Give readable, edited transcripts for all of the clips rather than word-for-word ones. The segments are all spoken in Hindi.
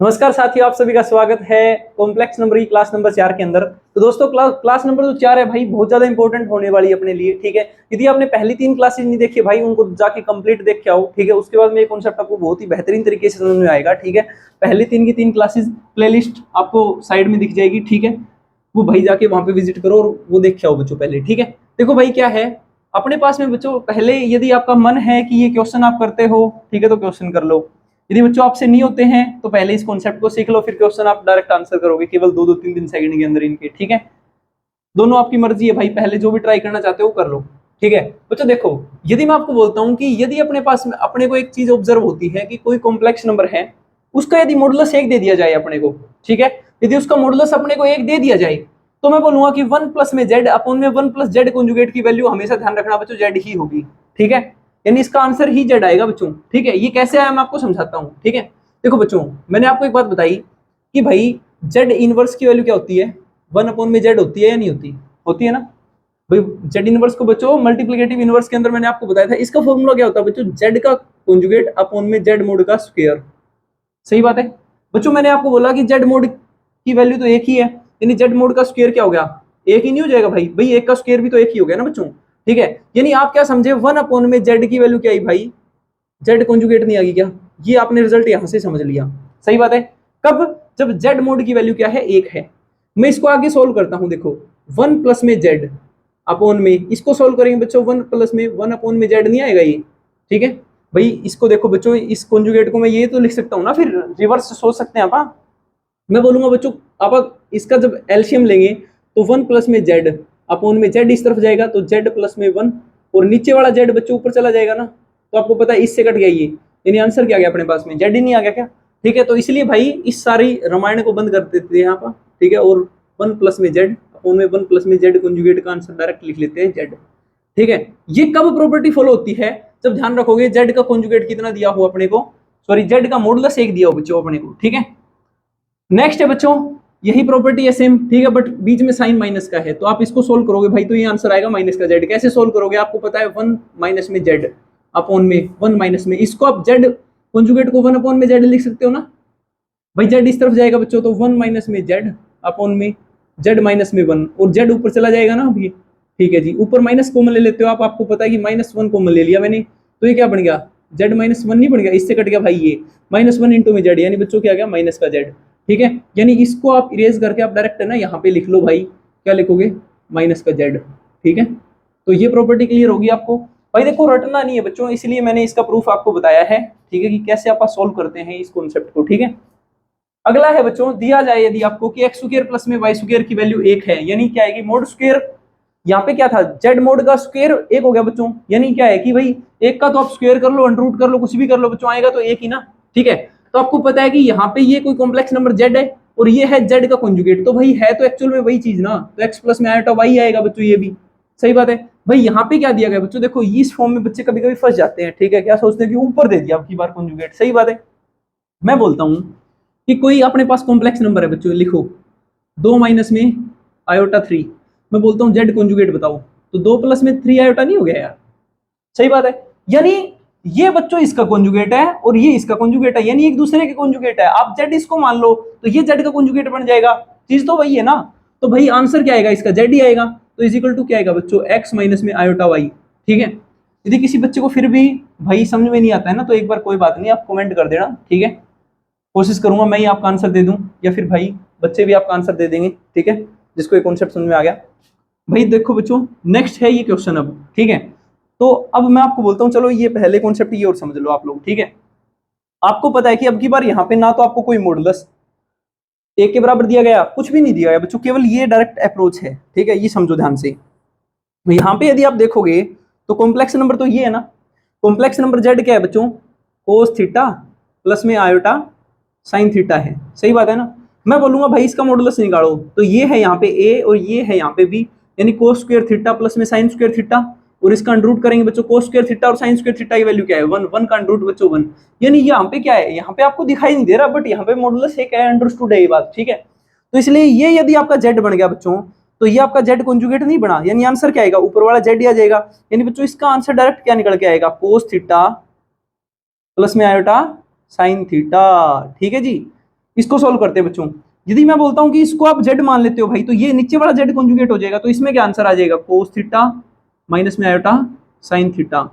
नमस्कार साथियों, आप सभी का स्वागत है कॉम्प्लेक्स नंबर की क्लास नंबर 4 के अंदर। तो दोस्तों क्लास नंबर जो 4 है भाई बहुत ज्यादा इंपॉर्टेंट होने वाली है अपने लिए। ठीक है, यदि आपने पहली 3 क्लासेज नहीं देखी भाई उनको जाके कंप्लीट देख के आओ। ठीक है, उसके बाद में ये कॉन्सेप्ट आपको बहुत ही बेहतरीन तरीके से समझ में आएगा। ठीक है, पहली 3 की 3 क्लासेज प्लेलिस्ट आपको साइड में दिख जाएगी। ठीक है, वो भाई जाके वहां पे विजिट करो और वो देख के आओ बच्चों पहले। ठीक है, देखो भाई क्या है अपने पास में बच्चों, पहले यदि आपका मन है कि ये क्वेश्चन आप करते हो, ठीक है, तो क्वेश्चन कर लो। यदि बच्चों आपसे नहीं होते हैं तो पहले इस कॉन्सेप्ट को सीख लो, फिर क्वेश्चन आप डायरेक्ट आंसर करोगे केवल 2-3 सेकंड के अंदर इनके। ठीक है, दोनों आपकी मर्जी है भाई, पहले जो भी ट्राई करना चाहते हो कर लो। ठीक है बच्चों, देखो यदि मैं आपको बोलता हूं कि यदि अपने पास अपने को एक चीज ऑब्जर्व होती है कि कोई कॉम्प्लेक्स नंबर है, उसका यदि मॉडुलस 1 दे दिया जाए अपने को, ठीक है, यदि उसका मॉडुलस अपने को 1 दे दिया जाए तो मैं बोलूंगा कि 1 प्लस में जेड अपॉन में 1 प्लस जेड कॉन्जुगेट की वैल्यू हमेशा ध्यान रखना बच्चों जेड ही होगी। ठीक है, यानी इसका आंसर ही जेड आएगा बच्चों। ठीक है, ये कैसे आया मैं आपको समझाता हूँ। ठीक है, देखो बच्चों मैंने आपको एक बात बताई कि भाई जेड इनवर्स की वैल्यू क्या होती है, 1 अपॉन में जेड होती है या नहीं होती, होती है ना भाई। जेड इनवर्स को बच्चों मल्टीप्लिकेटिव इनवर्स के अंदर मैंने आपको बताया था, इसका फॉर्मूला क्या होता है बच्चों, जेड का कॉन्जुगेट अपॉन में जेड मोड का स्क्वायर। सही बात है बच्चों, मैंने आपको बोला कि जेड मोड की वैल्यू तो एक ही है, यानी जेड मोड का स्क्वायर क्या हो गया, एक ही नहीं हो जाएगा भाई, भाई एक का स्क्वायर भी तो एक ही हो गया ना बच्चों। ठीक है, यानी आप क्या समझे, 1 अपॉन में जेड की वैल्यू क्या आई भाई, जेड कॉन्जुगेट नहीं आ गई क्या, ये आपने रिजल्ट यहां से समझ लिया। सही बात है, कब, जब जेड मोड की वैल्यू क्या है, एक है। मैं इसको आगे सोल्व करता हूं, देखो 1 प्लस में जेड अपॉन में, इसको सोल्व करेंगे बच्चों 1 प्लस में 1 अपॉन में जेड नहीं आएगा ये। ठीक है भाई, इसको देखो बच्चों, इस कॉन्जुगेट को मैं ये तो लिख सकता हूँ ना, फिर रिवर्स सोच सकते हैं आप। मैं बोलूंगा बच्चों आप इसका जब एलसीएम लेंगे तो 1 प्लस में जेड अपॉन में जेड इस तरफ जाएगा तो जेड प्लस में 1, और नीचे वाला जेड बच्चों ऊपर चला जाएगा ना, तो आपको पता है इससे कट गया ये, यानी आंसर क्या आ गया अपने पास में, जेड ही नहीं आ गया क्या। ठीक है, तो इसलिए भाई इस सारी रामायण को बंद कर देते हैं यहाँ पर। ठीक है, और 1 प्लस में जेड अपॉन में 1 प्लस में जेड कॉन्जुगेट का आंसर डायरेक्ट लिख लेते हैं जेड। ठीक है, ये कब प्रॉपर्टी फॉलो होती है, जब ध्यान रखोगे जेड का कॉन्जुगेट कितना दिया हो अपने को, सॉरी जेड का मॉडुलस 1 दिया हो बच्चों अपने को। ठीक है, नेक्स्ट है बच्चों, यही प्रॉपर्टी है सेम। ठीक है, बट बीच में साइन माइनस का है, तो आप इसको सोल्व करोगे भाई तो ये आंसर आएगा माइनस का जेड। कैसे सोल्व करोगे, आपको पता है 1 माइनस में जेड अपॉन में 1 माइनस में, इसको आप जेड कॉन्जुगेट को 1 अपॉन में जेड लिख सकते हो ना भाई, जेड इस तरफ जाएगा बच्चों तो 1 माइनस में जेड अपॉन में जेड माइनस में 1, और जेड ऊपर चला जाएगा ना अभी। ठीक है जी, ऊपर माइनस कॉमन ले लेते हो आप, आपको पता है कि -1 कॉमन ले लिया मैंने, तो ये क्या बन गया, जेड -1 नहीं बन गया, इससे कट गया भाई ये -1 इंटू में जेड, यानी बच्चों क्या गया माइनस का जेड। ठीक है, यानी इसको आप इरेज करके आप डायरेक्ट है ना यहाँ पे लिख लो भाई, क्या लिखोगे, माइनस का जेड। ठीक है, तो ये प्रॉपर्टी क्लियर होगी आपको भाई। देखो रटना नहीं है बच्चों, इसलिए मैंने इसका प्रूफ आपको बताया है। ठीक है, कि कैसे आप सोल्व करते हैं इस कॉन्सेप्ट को। ठीक है, अगला है बच्चों, दिया जाए यदि आपको कि एक्स स्क्वायर प्लस में वाई स्क्वायर की वैल्यू 1 है, यानी क्या है कि मोड स्क्वायर, यहाँ पे क्या था, जेड मोड का स्क्वायर 1 हो गया बच्चों, यानी क्या है कि भाई एक का तो आप स्क्वायर कर लो, अंडर रूट कर लो, कुछ भी कर लो बच्चों, आएगा तो एक ही ना। ठीक है, तो आपको पता है कि यहाँ पे ये कोई कॉम्प्लेक्स नंबर जेड है और ये है जेड का कॉन्जुगेट, तो भाई है तो एक्चुअल में वही चीज ना, तो एक्स प्लस में आयोटा वाई आएगा बच्चों, ये भी सही बात है भाई। यहाँ पे क्या दिया गया बच्चों, देखो इस फॉर्म में बच्चे कभी कभी फंस जाते हैं। ठीक है, क्या सोचते हैं कि ऊपर दे दिया आपकी बार कॉन्जुगेट, सही बात है। मैं बोलता हूँ कि कोई अपने पास कॉम्प्लेक्स नंबर है बच्चों, लिखो 2 माइनस में आयोटा 3, मैं बोलता हूँ जेड कॉन्जुगेट बताओ, तो 2 प्लस में 3 आयोटा नहीं हो गया यार, सही बात है। यानी ये बच्चों इसका कॉन्जुगेट है और ये इसका कॉन्जुगेट है, यानी एक दूसरे के कॉन्जुगेट है। आप जेड इसको मान लो तो ये जेड का कॉन्जुगेट बन जाएगा, चीज तो वही है ना। तो भाई आंसर क्या आएगा इसका, जेड ही आएगा, तो इज इक्वल टू क्या आएगा बच्चों, एक्स माइनस में आयोटा वाई। ठीक है, यदि किसी बच्चे को फिर भी भाई समझ में नहीं आता है ना, तो एक बार कोई बात नहीं, आप कमेंट कर देना। ठीक है, कोशिश करूंगा मैं ही आपका आंसर दे दूं, या फिर भाई बच्चे भी आपका आंसर दे देंगे। ठीक है, जिसको ये कॉन्सेप्ट समझ में आ गया। भाई देखो बच्चों, नेक्स्ट है ये क्वेश्चन अब। ठीक है, तो अब मैं आपको बोलता हूँ, चलो ये पहले कॉन्सेप्ट ये और समझ लो आप लोग। ठीक है, आपको पता है कि अब की बार यहाँ पे ना तो आपको कोई मॉडुलस 1 के बराबर दिया गया, कुछ भी नहीं दिया गया बच्चों, केवल ये डायरेक्ट अप्रोच है। ठीक है, ये समझो ध्यान से। यहाँ पे यदि आप देखोगे तो कॉम्प्लेक्स नंबर तो ये है ना, कॉम्प्लेक्स नंबर जेड क्या है बच्चों, कोस थीटा प्लस में आयोटा साइन थीटा है, सही बात है ना। मैं बोलूंगा भाई इसका मॉडुलस निकालो, तो ये है यहाँ पे ए और ये है यहाँ पे बी, यानी कोस स्क्वायर थीटा प्लस में साइन स्क्वायर थीटा, और इसका अंडर रूट करेंगे बच्चों, कोस स्क्वायर थीटा और साइन स्क्वायर थीटा की वैल्यू क्या है, 1, 1 का अंडर रूट बच्चों 1, यानी यहाँ पे क्या है, यहाँ पे आपको दिखाई नहीं दे रहा, बट यहाँ पे मॉडुलस एक है, अंडरस्टूड है ये बात। ठीक है, तो इसलिए ये यदि आपका जेड बन गया बच्चों, तो ये आपका जेड कॉन्जुगेट नहीं बना, यानी आंसर क्या आएगा, ऊपर वाला जेड ही आ जाएगा। यानी बच्चों इसका आंसर डायरेक्ट क्या निकल के आएगा, कोस थीटा प्लस में आयोटा साइन थीटा। ठीक है जी, इसको सोल्व करते हैं बच्चों। यदि मैं बोलता हूं कि इसको आप z मान लेते हो भाई, तो ये नीचे वाला z कॉन्जुगेट हो जाएगा, तो इसमें क्या आंसर आ जाएगा, cos थीटा माइनस में आयोटा sin थीटा।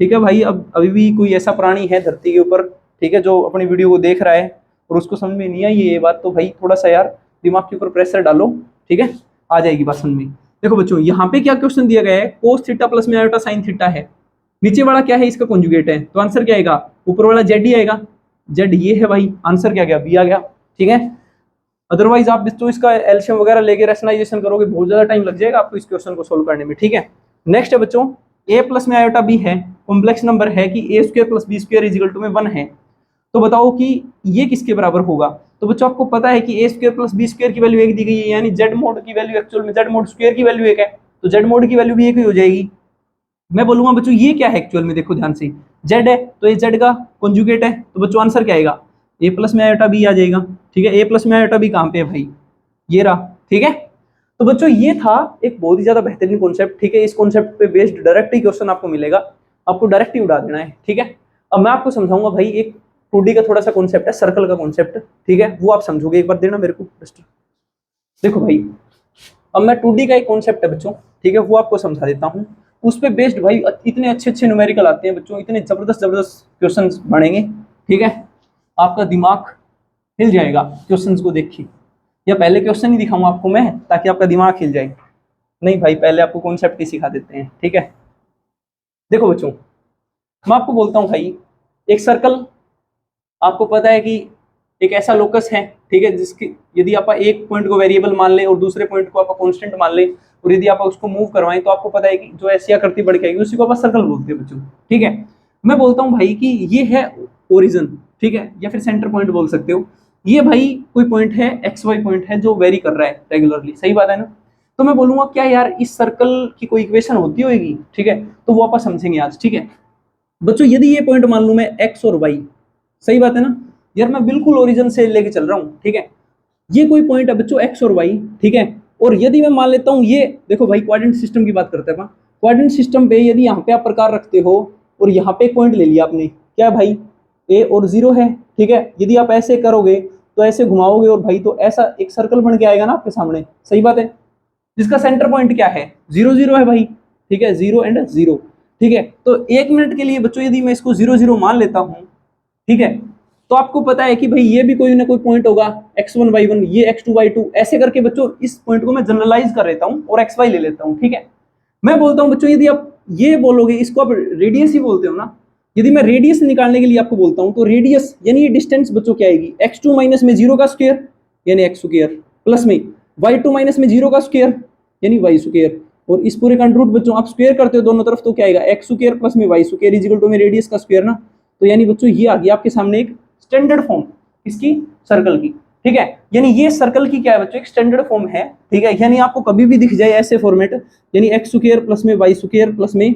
ठीक है भाई, अब अभी भी कोई ऐसा प्राणी है धरती के ऊपर, ठीक है, जो अपनी वीडियो को देख रहा है और उसको समझ में नहीं आई ये बात, तो भाई थोड़ा सा यार दिमाग के ऊपर प्रेशर डालो, ठीक है, आ जाएगी बात समझ में। देखो बच्चों, यहाँ पे क्या क्वेश्चन दिया गया है, cos थीटा प्लस में आयोटा sin थीटा है, नीचे वाला क्या है, इसका कॉन्जुगेट है, तो आंसर क्या आएगा, ऊपर वाला z ही आएगा, z ये है भाई, आंसर क्या गया, b आ गया। ठीक है, अदरवाइज आप बच्चों इसका एल्शियम वगैरह लेके रैशनलाइजेशन करोगे, बहुत ज्यादा टाइम लग जाएगा आपको इस क्वेश्चन को सोल्व करने में। ठीक है, नेक्स्ट है बच्चों, a प्लस में आयोटा b है, कॉम्प्लेक्स नंबर है कि a square plus b square is equal to में 1 है, तो बताओ कि ये किसके बराबर होगा। तो बच्चों आपको पता है कि a square plus b square की वैल्यू एक दी गई है, यानी z मोड की वैल्यू एक्चुअल में z मोड स्क्वायर की वैल्यू एक है, तो z मोड की वैल्यू भी एक ही हो जाएगी। मैं बोलूंगा बच्चों ये क्या है एक्चुअल में, देखो ध्यान से, z है तो ये z का कॉन्जुगेट है, तो बच्चों आंसर क्या आएगा, a प्लस में आयोटा b आ जाएगा। ठीक है, a प्लस में आयोटा b कहाँ पे है भाई, ये रहा। ठीक है, तो बच्चों ये था एक बहुत ही ज्यादा बेहतरीन कॉन्सेप्ट। ठीक है, इस कॉन्सेप्ट पे बेस्ड डायरेक्ट ही क्वेश्चन आपको मिलेगा, आपको डायरेक्ट ही उड़ा देना है। ठीक है, अब मैं आपको समझाऊंगा भाई एक 2D का थोड़ा सा कॉन्सेप्ट है, सर्कल का कॉन्सेप्ट। ठीक है, वो आप समझोगे, एक बार देना मेरे को। देखो भाई, अब मैं 2D का एक कॉन्सेप्ट है बच्चों, ठीक है, वो आपको समझा देता हूँ। उस पे बेस्ड भाई इतने अच्छे अच्छे न्यूमेरिकल आते हैं बच्चों, इतने जबरदस्त जबरदस्त क्वेश्चन बनेंगे। ठीक है, आपका दिमाग हिल जाएगा क्वेश्चंस को देख के, या पहले क्वेश्चन ही दिखाऊंगा आपको मैं ताकि आपका दिमाग हिल जाए। नहीं भाई, पहले आपको कॉन्सेप्ट ही सिखा देते हैं। ठीक है, देखो बच्चों, मैं आपको बोलता हूँ भाई, एक सर्कल, आपको पता है कि एक ऐसा लोकस है, ठीक है, जिसकी यदि आप एक पॉइंट को वेरिएबल मान ले और दूसरे पॉइंट को आप कांस्टेंट मान ले, और यदि आप उसको मूव करवाएं, तो आपको पता है कि जो ऐसी आकृति बढ़ के आएगी उसी को आप सर्कल बोलते हैं बच्चों। ठीक है, मैं बोलता हूँ भाई कि ये है ओरिजिन, ठीक है, या फिर सेंटर पॉइंट बोल सकते हो। ये भाई कोई पॉइंट है, एक्स वाई पॉइंट है जो वेरी कर रहा है रेगुलरली, सही बात है ना। तो मैं बोलूंगा क्या यार इस सर्कल की कोई इक्वेशन होती होगी, ठीक है, तो वो आप समझेंगे आज। ठीक है बच्चों, यदि ये पॉइंट मान लूं मैं एक्स और वाई, सही बात है ना यार, मैं बिल्कुल ओरिजिन से लेके चल रहा हूँ। ठीक है, ये कोई पॉइंट है बच्चों एक्स और वाई, ठीक है, और यदि मैं मान लेता हूँ ये, देखो भाई क्वाड्रेंट सिस्टम की बात करते हैं, क्वाड्रेंट सिस्टम पे यदि यहाँ पे आप प्रकार रखते हो और यहाँ पे एक पॉइंट ले लिया आपने, क्या भाई ए और 0 है। ठीक है, यदि आप ऐसे करोगे तो ऐसे घुमाओगे और भाई तो ऐसा एक सर्कल बन के आएगा ना आपके सामने, सही बात है, जिसका सेंटर पॉइंट क्या है 0 0 है भाई। ठीक है, 0 एंड 0। ठीक है, तो 1 मिनट के लिए बच्चों यदि मैं इसको 0 0 मान लेता हूँ, ठीक है, तो आपको पता है कि भाई ये भी कोई ना कोई पॉइंट होगा x1 y1, ये x2 y2, ऐसे करके बच्चों इस पॉइंट को मैं जनरलाइज कर लेता हूँ और xy ले लेता हूँ। ठीक है, मैं बोलता हूँ बच्चों यदि आप ये बोलोगे, इसको आप रेडियस ही बोलते हो ना, यदि मैं रेडियस निकालने के लिए आपको बोलता हूँ, तो रेडियस यानी ये डिस्टेंस बच्चों क्या आएगी, x2 माइनस में 0 का स्क्वायर यानी x स्क्वायर, प्लस में y2 माइनस में 0 का स्क्वायर यानी y स्क्वायर, और इस पूरे का रूट बच्चों आप स्क्वायर करते हो दोनों तरफ, तो क्या आएगा x स्क्वायर प्लस में y square is equal to में रेडियस का स्क्वायर ना। तो यानी बच्चों ये आ गया आपके सामने एक स्टैंडर्ड फॉर्म इसकी सर्कल की। ठीक है, यानी ये सर्कल की क्या है बच्चों, एक स्टैंडर्ड फॉर्म है। ठीक है, यानी आपको कभी भी दिख जाए ऐसे फॉर्मेट, यानी एक्स स्क्वायर प्लस में वाई स्क्वायर प्लस में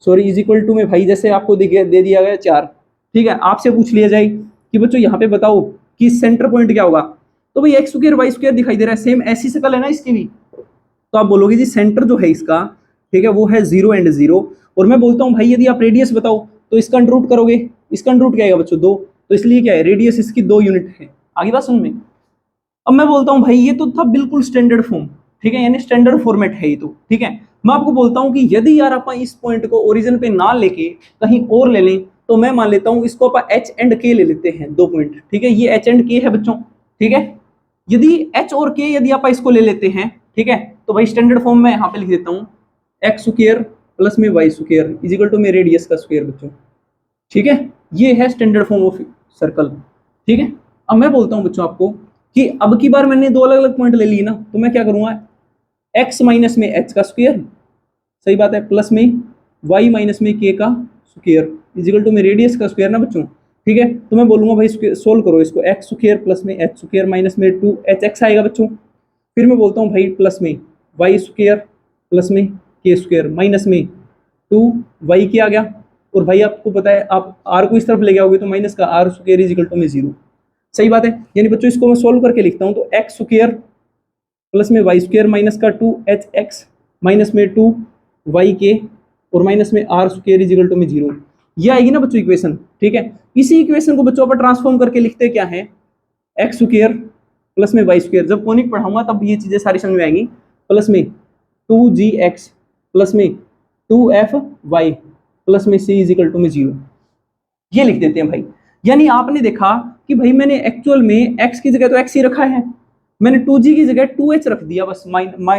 सॉरी इज इक्वल टू में भाई जैसे आपको दे दिया गया 4। ठीक है, आपसे पूछ लिया जाए कि बच्चों यहाँ पे बताओ कि सेंटर पॉइंट क्या होगा, तो भाई एक्स स्क्वायर वाई स्क्वायर दिखाई दे रहा है, सेम ऐसी शकल है ना इसकी भी, तो आप बोलोगे जी सेंटर जो है इसका, ठीक है, वो है 0 एंड 0। और मैं बोलता हूँ भाई यदि आप रेडियस बताओ तो इसका रूट करोगे, इसका रूट क्या आएगा बच्चों 2, तो इसलिए क्या है रेडियस इसकी 2 यूनिट है। आगे बात सुन में, अब मैं बोलता हूं भाई ये तो था बिल्कुल स्टैंडर्ड फॉर्म, ठीक है, यानी स्टैंडर्ड फॉर्मेट है ये तो। ठीक है, मैं आपको बोलता हूं कि यदि यार आप इस पॉइंट को ओरिजिन पे ना लेके कहीं और ले लें, तो मैं मान लेता हूं इसको आप एच एंड के ले लेते हैं, 2 पॉइंट। ठीक है, ये एच एंड के है बच्चों। ठीक है, यदि एच और के यदि आप इसको ले लेते हैं, ठीक है, तो भाई स्टैंडर्ड फॉर्म में यहाँ पे लिख देता हूँ एक्स स्क्वायर प्लस में Y square is equal to में रेडियस का स्क्वायर बच्चों। ठीक है, ये है स्टैंडर्ड फॉर्म ऑफ सर्कल। ठीक है, अब मैं बोलता हूं बच्चों आपको कि अब की बार मैंने 2 अलग अलग पॉइंट ले ली ना, तो मैं क्या करूंगा x माइनस में h का स्क्वायर, सही बात है, प्लस में y माइनस में k का स्क्वायर इज इक्वल टू में रेडियस का स्क्वायर ना बच्चों। ठीक है, तो मैं बोलूंगा भाई सोल्व करो इसको, x स्क्वायर प्लस में h स्क्वायर माइनस में 2hx आएगा बच्चों। फिर मैं बोलता हूँ भाई प्लस में y स्क्वायर प्लस में k स्क्वायर माइनस में 2y के आ गया, और भाई आपको पता है आप r को इस तरफ ले गए होगे तो माइनस का r square is equal to में 0, सही बात है। यानी बच्चों इसको मैं सोल्व करके लिखता हूं, तो एक्स स्क्वायर प्लस में वाई स्क्वायर माइनस का 2hx माइनस में 2yk और माइनस में r square is equal to में 0, ये आएगी ना बच्चों इक्वेशन। ठीक है, इसी इक्वेशन को बच्चों पर ट्रांसफॉर्म करके लिखते क्या है, एक्स स्क्वायर प्लस में वाई स्क्वायर, जब कोनिक पढ़ाऊंगा तब ये चीजें सारी समझ में आएंगी, प्लस में 2gx प्लस में 2fy प्लस में c इज इक्वल टू में 0, ये लिख देते हैं भाई। यानी आपने देखा कि भाई मैंने एक्चुअल में x की जगह तो x ही रखा है, मैंने 2g की जगह 2h रख दिया बस,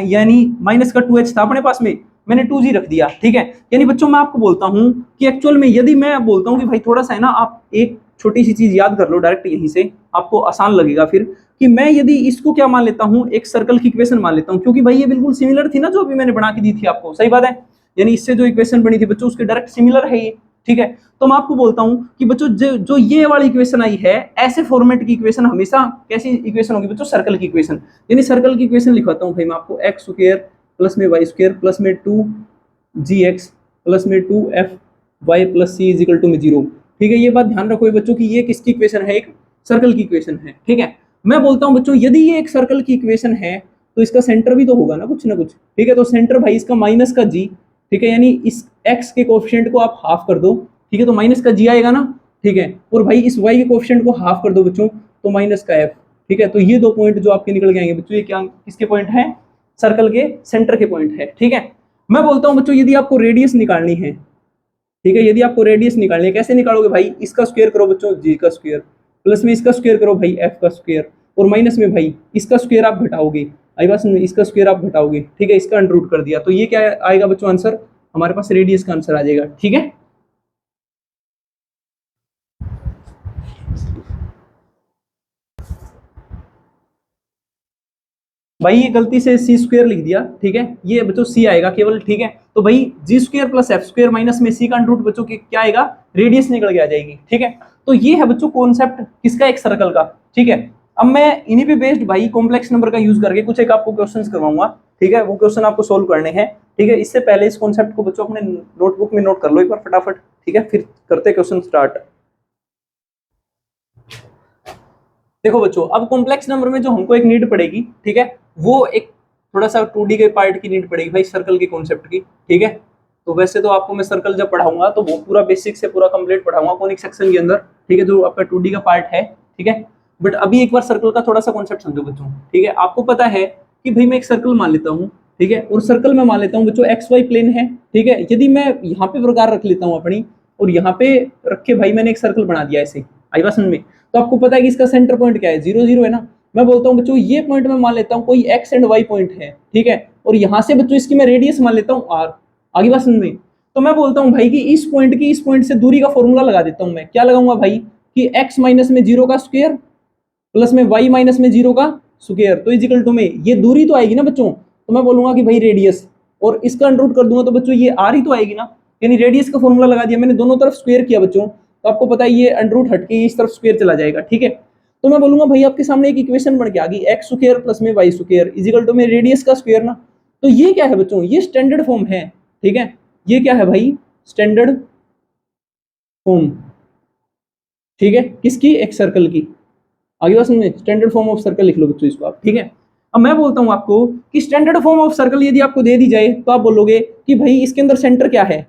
यानी माइनस का 2h था अपने पास में, मैंने 2g रख दिया, ठीक है। यानी बच्चों मैं आपको बोलता हूं कि एक्चुअल में यदि मैं बोलता हूं कि भाई थोड़ा सा है ना, आप एक छोटी सी चीज याद कर लो डायरेक्ट यहीं से, आपको आसान लगेगा फिर, कि मैं यदि इसको क्या मान लेता हूं, एक सर्कल की इक्वेशन मान लेता हूं, क्योंकि भाई ये बिल्कुल सिमिलर थी ना जो अभी मैंने बना के दी थी आपको, सही बात है, यानी इससे जो इक्वेशन बनी थी बच्चों उसके डायरेक्ट सिमिलर है ये, ठीक है। तो मैं आपको बोलता हूं कि बच्चों जो ये वाली इक्वेशन आई है, ऐसे फॉर्मेट की इक्वेशन हमेशा कैसी इक्वेशन होगी बच्चों, सर्कल की इक्वेशन। यानी सर्कल की इक्वेशन लिखवाता हूं भाई मैं आपको, एक्स स्क्वायर प्लस में वाई स्क्वायर प्लस में 2gx प्लस में 2fy plus c is equal to में 0, ठीक है। ये बात ध्यान रखो बच्चों की ये किसकी इक्वेशन है, एक सर्कल की इक्वेशन है, ठीक है। मैं बोलता हूं बच्चों यदि ये एक सर्कल की इक्वेशन है तो इसका सेंटर भी तो होगा ना कुछ, ठीक है। तो सेंटर भाई इसका माइनस का g, ठीक है, यानी इस x के कोएफिशिएंट को आप हाफ कर दो, ठीक है, तो माइनस का g आएगा ना, ठीक है। और भाई इस y के कोएफिशिएंट को हाफ कर दो बच्चों, तो माइनस का f, ठीक है। तो ये दो पॉइंट जो आपके निकल के आएंगे बच्चों, ये क्या किसके पॉइंट है, सर्कल के सेंटर के पॉइंट है, ठीक है। मैं बोलता हूं बच्चों यदि आपको रेडियस निकालनी है, ठीक है, यदि आपको रेडियस निकालनी है, कैसे निकालोगे भाई, इसका स्क्वायर करो बच्चों g का स्क्वायर, प्लस में इसका स्क्वायर करो भाई f का स्क्वायर, और माइनस में भाई इसका स्क्वायर आप घटाओगे, आई बात में इसका स्क्वायर आप घटाओगे, ठीक है, इसका अंडर रूट कर दिया, तो ये क्या आएगा बच्चों आंसर, हमारे पास रेडियस का आंसर आ जाएगा, ठीक है। भाई ये गलती से सी स्क्वायर लिख दिया, ठीक है, ये बच्चों सी आएगा केवल, ठीक है। तो भाई G square plus F square minus में सी का अंडर रूट बच्चों की क्या आएगा, रेडियस निकल के आ जाएगी, ठीक है। तो ये है बच्चों कॉन्सेप्ट किसका, एक सर्कल का, ठीक है। अब मैं इन्हीं पे बेस्ड भाई कॉम्प्लेक्स नंबर का यूज करके कुछ एक आपको क्वेश्चंस करवाऊंगा, ठीक है, वो क्वेश्चन आपको सोल्व करने हैं, ठीक है। इससे पहले इस कॉन्सेप्ट को बच्चों अपने नोटबुक में नोट कर लो एक बार फटाफट, ठीक है, फिर करते क्वेश्चन स्टार्ट। देखो बच्चों अब कॉम्प्लेक्स नंबर में जो हमको एक नीड पड़ेगी, ठीक है, वो एक थोड़ा सा 2D के पार्ट की नीड पड़ेगी भाई, सर्कल के कॉन्सेप्ट की, ठीक है। तो वैसे तो आपको मैं सर्कल जब पढ़ाऊंगा तो वो पूरा बेसिक से पूरा कंप्लीट पढ़ाऊंगा कॉनिक सेक्शन के अंदर, ठीक है, जो आपका 2D का पार्ट है, ठीक है। बट अभी एक बार सर्कल का थोड़ा सा कॉन्सेप्ट समझो बच्चों, ठीक है। आपको पता है कि भाई मैं एक सर्कल मान लेता हूँ, ठीक है, और सर्कल में मान लेता हूँ बच्चों एक्स वाई प्लेन है, ठीक है। यदि मैं यहाँ पे प्रकार रख लेता हूँ अपनी, और यहाँ पे रख के भाई मैंने एक सर्कल बना दिया ऐसे, आई बात समझ में, तो आपको पता है कि इसका सेंटर पॉइंट क्या है, 0 0 है ना। मैं बोलता हूँ बच्चों ये पॉइंट मैं मान लेता हूँ कोई एक्स एंड वाई पॉइंट है, ठीक है, और यहाँ से बच्चों इसकी मैं रेडियस मान लेता हूँ आर, आगे बात समझ में। तो मैं बोलता हूँ भाई कि इस पॉइंट से दूरी का फॉर्मूला लगा देता हूँ मैं, क्या लगाऊंगा भाई कि एक्स माइनस में 0 का स्क्वायर प्लस में वाई माइनस में 0 का स्क्वायर, तो इजिकल टू में ये दूरी तो आएगी ना बच्चों, तो मैं बोलूंगा कि भाई रेडियस, और इसका अंडर रूट कर दूंगा तो बच्चों ये आर ही तो आएगी ना, यानी रेडियस का फॉर्मूला लगा दिया मैंने, दोनों तरफ स्क्वायर किया बच्चों, तो आपको पता है ये अंडर रूट हटके इस तरफ स्क्वायर चला जाएगा, ठीक है। तो मैं बोलूंगा भाई आपके सामने एक इक्वेशन बन के आ गई, एक्स स्क्वायर प्लस में वाई स्क्वायर इजिकल टू में रेडियस का स्क्वायर ना। तो ये क्या है बच्चों, ये स्टैंडर्ड फॉर्म है, ठीक है, ये क्या है भाई, स्टैंडर्ड फॉर्म, ठीक है, किसकी, एक सर्कल की, आगे बात समझे, स्टैंडर्ड फॉर्म ऑफ सर्कल लिख लो बच्चों इसको आप, ठीक है। अब मैं बोलता हूं आपको कि स्टैंडर्ड फॉर्म ऑफ सर्कल यदि आपको दे दी जाए तो आप बोलोगे कि भाई इसके अंदर सेंटर क्या है,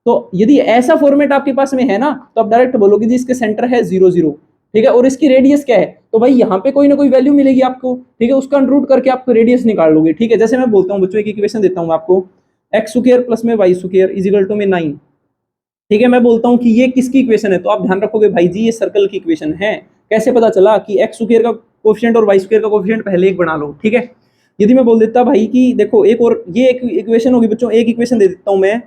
तो यदि ऐसा फॉर्मेट आपके पास में है ना तो आप डायरेक्ट बोलोगे जी इसके सेंटर है 0 0, ठीक है, और इसकी रेडियस क्या है, तो भाई यहाँ पे कोई ना कोई वैल्यू मिलेगी आपको, ठीक है, उसका अंडर रूट करके आप रेडियस निकाल लोगे, ठीक है। जैसे मैं बोलता हूँ बच्चों एक इक्वेशन देता हूँ आपको, एक्स स्क्वायर प्लस में वाई स्क्वायर इजिकल टू में 9, ठीक है। मैं बोलता हूँ कि ये किसकी इक्वेशन है, तो आप ध्यान रखोगे भाई जी ये सर्कल की इक्वेशन है। कैसे पता चला कि एक्स स्क्वायर का कोएफिशिएंट और वाई स्क्वायर का कोएफिशिएंट पहले एक बना लो, ठीक है। यदि मैं बोल देता भाई कि देखो एक और ये एक इक्वेशन होगी बच्चों, एक इक्वेशन दे देता हूँ मैं,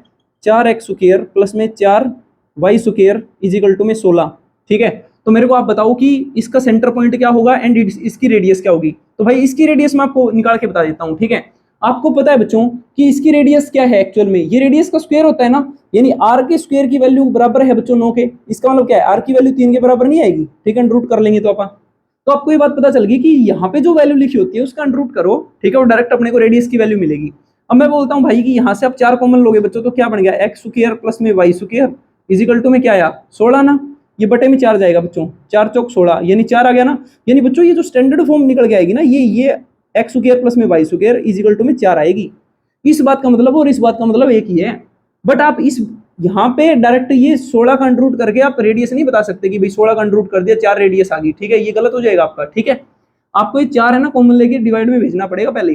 4x स्क्वायर प्लस में 4y स्क्वायर इजिकल टू में 16, ठीक है। तो मेरे को आप बताओ कि इसका सेंटर पॉइंट क्या होगा एंड इसकी रेडियस क्या होगी, तो भाई इसकी रेडियस मैं आपको निकाल के बता देता हूँ, ठीक है। आपको पता है बच्चों कि इसकी रेडियस क्या है, एक्चुअल में ये रेडियस का स्क्वायर होता है ना, यानी आर के स्क्वायर की वैल्यू बराबर है बच्चों 9 के, इसका मतलब क्या है, आर की वैल्यू 3 के बराबर नहीं आएगी, ठीक है, रूट कर लेंगे तो अपन, तो आपको ये बात पता चल गई कि यहाँ पे जो वैल्यू लिखी होती है उसका अंडर रूट करो, ठीक है, और डायरेक्ट अपने को रेडियस की वैल्यू मिलेगी। अब मैं बोलता हूँ भाई कि यहाँ से आप 4 कॉमन लोगे बच्चों, तो क्या बन गया, एक्स स्क्वायर प्लस में वाई स्क्वायर इजिकल टू में क्या आया 16 ना, ये बटे में 4 जाएगा बच्चों, 4 चौक 16, यानी 4 आ गया ना। यानी बच्चों ये जो स्टैंडर्ड फॉर्म निकल के आएगी ना, ये एक्स स्क्वायर प्लस में वाई स्क्वायर इजिकल टू में 4 आएगी। इस बात का मतलब और इस बात का मतलब एक ही है, बट आप इस यहाँ पे डायरेक्ट ये 16 का अंडर रूट करके आप रेडियस नहीं बता सकते कि भाई 16 का अंडर रूट कर दिया 4 रेडियस आ गई, ठीक है, ये गलत हो जाएगा आपका, ठीक है। आपको ये 4 है ना कॉमन लेके डिवाइड में भेजना पड़ेगा पहले।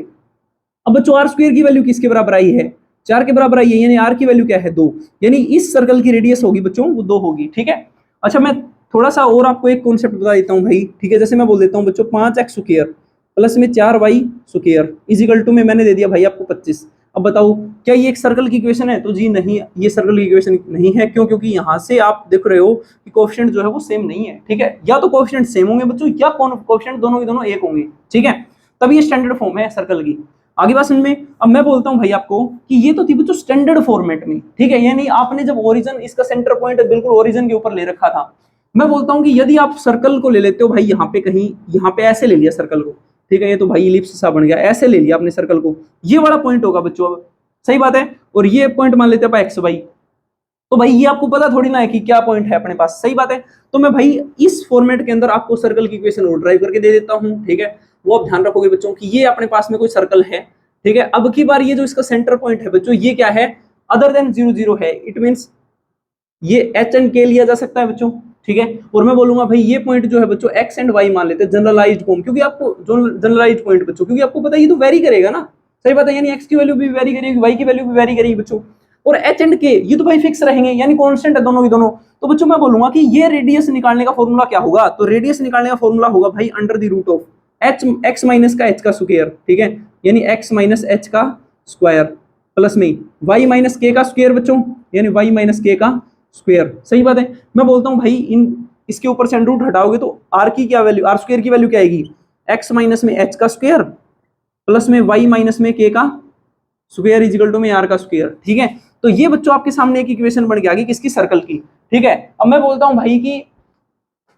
अब बच्चों आर स्क्वायर की वैल्यू किसके बराबर आई है, 4 के बराबर आई है, यानी आर की वैल्यू क्या है 2, यानी इस सर्कल की रेडियस होगी बच्चों वो 2 होगी, ठीक है। अच्छा मैं थोड़ा सा और आपको एक कॉन्सेप्ट बता देता हूँ भाई, ठीक है। जैसे मैं बोल देता हूँ बच्चों 5x स्क्वायर प्लस में 4y स्क्वायर इजिकल टू में मैंने दे दिया भाई आपको 25। अब बताओ क्या ये एक सर्कल की इक्वेशन है, तो जी नहीं, ये सर्कल की इक्वेशन नहीं है। क्यों? क्योंकि यहाँ से आप देख रहे हो कि कोएफिशिएंट जो है वो सेम नहीं है, ठीक है। या तो कोएफिशिएंट सेम होंगे बच्चों या कोएफिशिएंट दोनों के दोनों एक होंगे, ठीक है, तभी ये स्टैंडर्ड फॉर्म है सर्कल की। आगे बात समझ में। अब मैं बोलता हूँ भाई आपको कि ये तो थी बच्चों स्टैंडर्ड फॉर्मेट में, ठीक है, यानी आपने जब ओरिजिन इसका सेंटर पॉइंट बिल्कुल ओरिजिन के ऊपर ले रखा था। मैं बोलता हूँ कि यदि आप सर्कल को ले लेते हो भाई यहाँ पे कहीं, यहाँ पे ऐसे ले लिया सर्कल को, ठीक है, ये तो भाई इलिप्स सा बन गया, ऐसे ले लिया आपने सर्कल को, ये वाला पॉइंट होगा बच्चों, अब सही बात है। और ये पॉइंट मान लेते हैं एक्स वाई, तो भाई ये आपको पता थोड़ी ना है कि क्या पॉइंट है अपने पास, सही बात है। तो मैं भाई इस फॉर्मेट के अंदर आपको सर्कल की इक्वेशन और ड्राइव करके दे देता हूँ, ठीक है। वो आप ध्यान रखोगे बच्चों कि ये अपने पास में कोई सर्कल है, ठीक है। अब की बार ये जो इसका सेंटर पॉइंट है बच्चों, ये क्या है, अदर देन 0 0 है, इट मींस ये एच एंड के लिया जा सकता है बच्चों, ठीक है। और मैं बोलूंगा भाई ये पॉइंट जो है बच्चों एक्स एंड वाई मान लेते हैं जनरलाइज्ड फॉर्म, क्योंकि आपको जनरलाइज्ड पॉइंट बच्चों, क्योंकि आपको पता है ये तो वेरी करेगा ना, सही बात है, यानी एक्स की वैल्यू भी वेरी करेगी, वाई की वैल्यू भी वेरी करेगी बच्चों। और एच एंड के ये तो भाई फिक्स रहेंगे, यानी कांस्टेंट है दोनों की दोनों। तो बच्चों मैं बोलूंगा कि ये रेडियस निकालने का फॉर्मूला क्या होगा, तो रेडियस निकालने का फॉर्मूला होगा भाई under the root of H X minus का एच का स्क्वायर, ठीक है, यानी एक्स माइनस एच का स्क्वायर प्लस में वाई माइनस के का स्क्वायर बच्चों, यानी वाई माइनस के का स्क्वायर, सही बात है। मैं बोलता हूँ भाई इन इसके ऊपर से अंडर रूट हटाओगे तो आर की क्या वैल्यू, आर स्क्वायर की वैल्यू क्या आएगी, एक्स माइनस में एच का स्क्वायर प्लस में वाई माइनस में के का स्क्वायर इजिकल टू में आर का स्क्वायर, ठीक है। तो ये बच्चों आपके सामने एक इक्वेशन बन के आ गई किसकी, सर्कल की, ठीक है। अब मैं बोलता हूँ भाई कि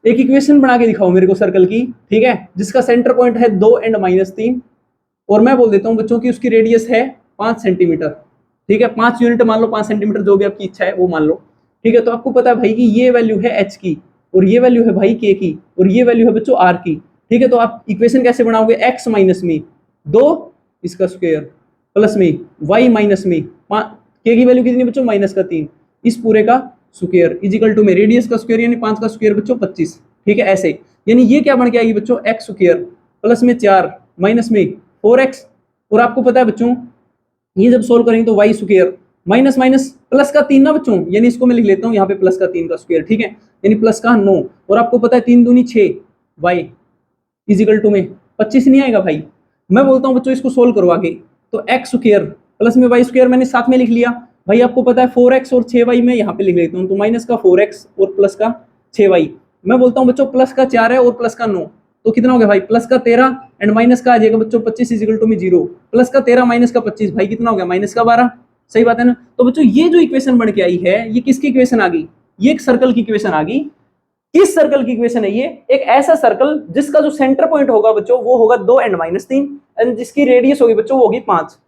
एक इक्वेशन बना के दिखाओ मेरे को सर्कल की, ठीक है, जिसका सेंटर पॉइंट है 2 एंड -3, और मैं बोल देता हूँ बच्चों की उसकी रेडियस है 5 सेंटीमीटर, ठीक है, 5 यूनिट मान लो, 5 सेंटीमीटर जो भी आपकी इच्छा है वो मान लो, ठीक है। तो आपको पता है भाई कि ये वैल्यू है एच की, और ये वैल्यू है भाई के की, और ये वैल्यू है बच्चों आर की, ठीक है। तो आप इक्वेशन कैसे बनाओगे, एक्स माइनस में 2 इसका स्क्वायर प्लस में वाई माइनस में के की वैल्यू कितनी बच्चों, -3 इस पूरे का स्क्वायर इजिकल टू में रेडियस का स्क्वायर यानी 5 का स्क्वायर बच्चों 25, ठीक है, ऐसे। यानी ये क्या बन के आएगी बच्चों, एक्स स्क्वायर प्लस में 4 माइनस में 4x, और आपको पता है बच्चों ये जब सोल्व करेंगे तो Y square minus minus plus का 3 ना बच्चों, यानी इसको मैं लिख लेता हूँ यहाँ पे प्लस का 3 का स्क्वायर, ठीक है, यानी प्लस का 9, और आपको पता है 3 दूनी 6 वाई इजिकल टू में 25 नहीं आएगा भाई। मैं बोलता हूँ बच्चों इसको सोल्व करो आगे, तो एक्स स्क्वायर प्लस में वाई स्क्वायर मैंने साथ में लिख लिया भाई, आपको पता है 4x और 6y मैं यहाँ पे लिख लेता हूँ, तो माइनस का 4x और प्लस का 6y। मैं बोलता हूँ बच्चों प्लस का 4 है और प्लस का 9, तो कितना हो गया भाई, प्लस का 13 एंड माइनस का आ जाएगा बच्चों 25 इजिकल टू में 0, प्लस का 13 माइनस का 25 भाई कितना हो गया, माइनस का 12, सही बात है ना। तो बच्चों ये जो इक्वेशन बन के आई है ये किसकी इक्वेशन आ गई, ये एक सर्कल की इक्वेशन आ गई। किस सर्कल की इक्वेशन है ये, एक ऐसा सर्कल जिसका जो सेंटर पॉइंट होगा बच्चों वो होगा 2 एंड -3 एंड जिसकी रेडियस होगी बच्चों वो होगी 5।